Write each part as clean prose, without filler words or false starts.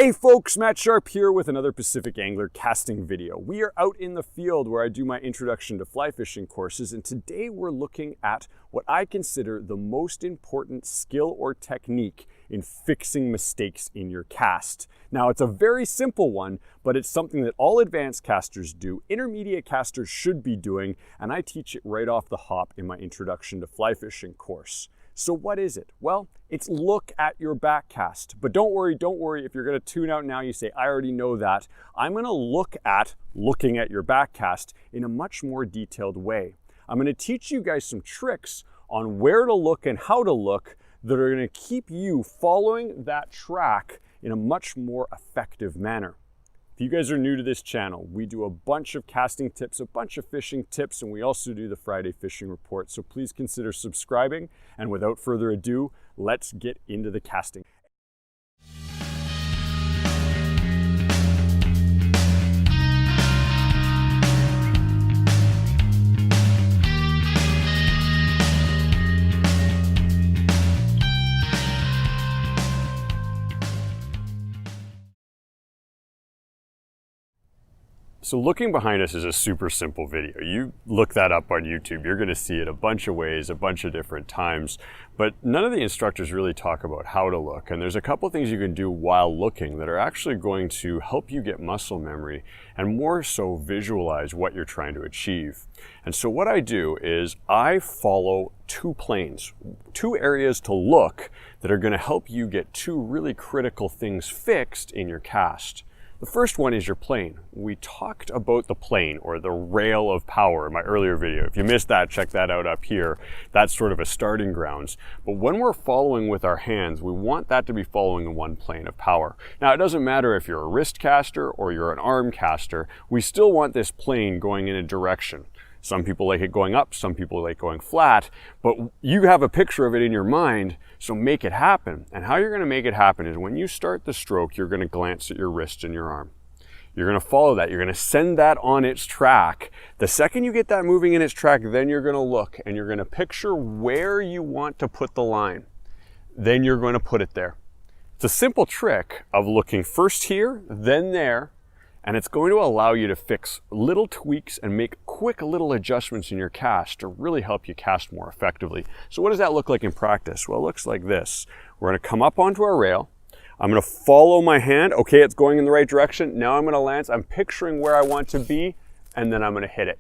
Hey folks, Matt Sharp here with another Pacific Angler casting video. We are out in the field where I do my introduction to fly fishing courses, and today we're looking at what I consider the most important skill or technique in fixing mistakes in your cast. Now, it's a very simple one, but it's something that all advanced casters do, intermediate casters should be doing, and I teach it right off the hop in my introduction to fly fishing course. So what is it? Well, it's look at your backcast. But don't worry if you're gonna tune out now, you say, I already know that. I'm gonna look at looking at your backcast in a much more detailed way. I'm gonna teach you guys some tricks on where to look and how to look that are gonna keep you following that track in a much more effective manner. If you guys are new to this channel, we do a bunch of casting tips, a bunch of fishing tips, and we also do the Friday fishing report. So please consider subscribing. And without further ado, let's get into the casting. So looking behind us is a super simple video. You look that up on YouTube, you're gonna see it a bunch of ways, a bunch of different times, but none of the instructors really talk about how to look. And there's a couple things you can do while looking that are actually going to help you get muscle memory and more so visualize what you're trying to achieve. And so what I do is I follow two planes, two areas to look that are gonna help you get two really critical things fixed in your cast. The first one is your plane. We talked about the plane or the rail of power in my earlier video. If you missed that, check that out up here. That's sort of a starting grounds. But when we're following with our hands, we want that to be following in one plane of power. Now, it doesn't matter if you're a wrist caster or you're an arm caster, we still want this plane going in a direction. Some people like it going up, some people like going flat, but you have a picture of it in your mind, so make it happen. And how you're gonna make it happen is when you start the stroke, you're gonna glance at your wrist and your arm. You're gonna follow that, you're gonna send that on its track. The second you get that moving in its track, then you're gonna look and you're gonna picture where you want to put the line. Then you're gonna put it there. It's a simple trick of looking first here, then there, and it's going to allow you to fix little tweaks and make quick little adjustments in your cast to really help you cast more effectively. So what does that look like in practice? Well, it looks like this. We're gonna come up onto our rail. I'm gonna follow my hand. Okay, it's going in the right direction. Now I'm gonna lance. I'm picturing where I want to be, and then I'm gonna hit it.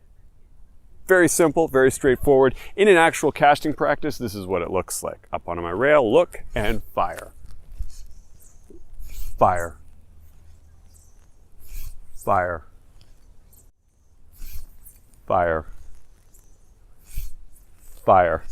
Very simple, very straightforward. In an actual casting practice, this is what it looks like. Up onto my rail, look, and fire. Fire. Fire, fire, fire.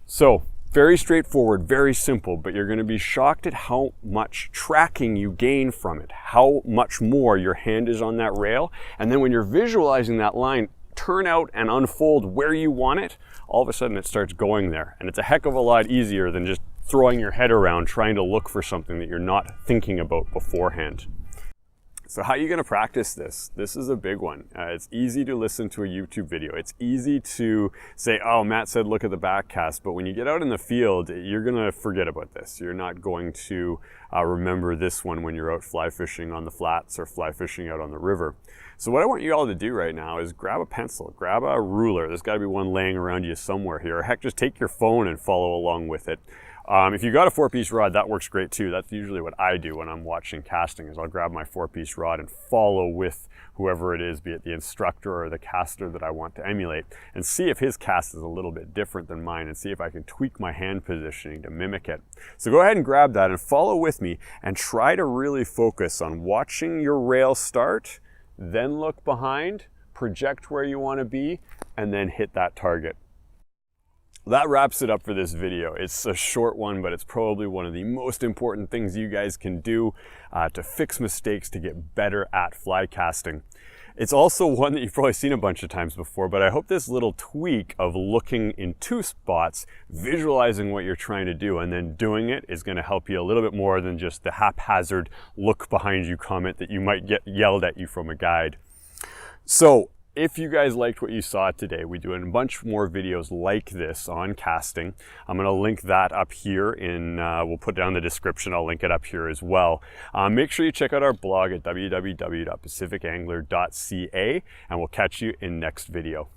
So very straightforward, very simple, but you're going to be shocked at how much tracking you gain from it, how much more your hand is on that rail. And then when you're visualizing that line turn out and unfold where you want it, all of a sudden it starts going there. And it's a heck of a lot easier than just throwing your head around trying to look for something that you're not thinking about beforehand. So how are you going to practice this? This is a big one. It's easy to listen to a YouTube video. It's easy to say, oh, Matt said look at the backcast, but when you get out in the field, you're going to forget about this. You're not going to remember this one when you're out fly fishing on the flats or fly fishing out on the river. So what I want you all to do right now is grab a pencil, grab a ruler. There's got to be one laying around you somewhere here. Or heck, just take your phone and follow along with it. If you got a 4-piece rod, that works great too. That's usually what I do when I'm watching casting is I'll grab my 4-piece rod and follow with whoever it is, be it the instructor or the caster that I want to emulate, and see if his cast is a little bit different than mine and see if I can tweak my hand positioning to mimic it. So go ahead and grab that and follow with me and try to really focus on watching your rail start, then look behind, project where you want to be, and then hit that target. That wraps it up for this video. It's a short one, but it's probably one of the most important things you guys can do to fix mistakes, to get better at fly casting. It's also one that you've probably seen a bunch of times before, but I hope this little tweak of looking in two spots, visualizing what you're trying to do, and then doing it is going to help you a little bit more than just the haphazard look behind you comment that you might get yelled at you from a guide. So if you guys liked what you saw today, we do a bunch more videos like this on casting. I'm going to link that up here we'll put it down in the description. I'll link it up here as well. Make sure you check out our blog at www.pacificangler.ca, and we'll catch you in next video.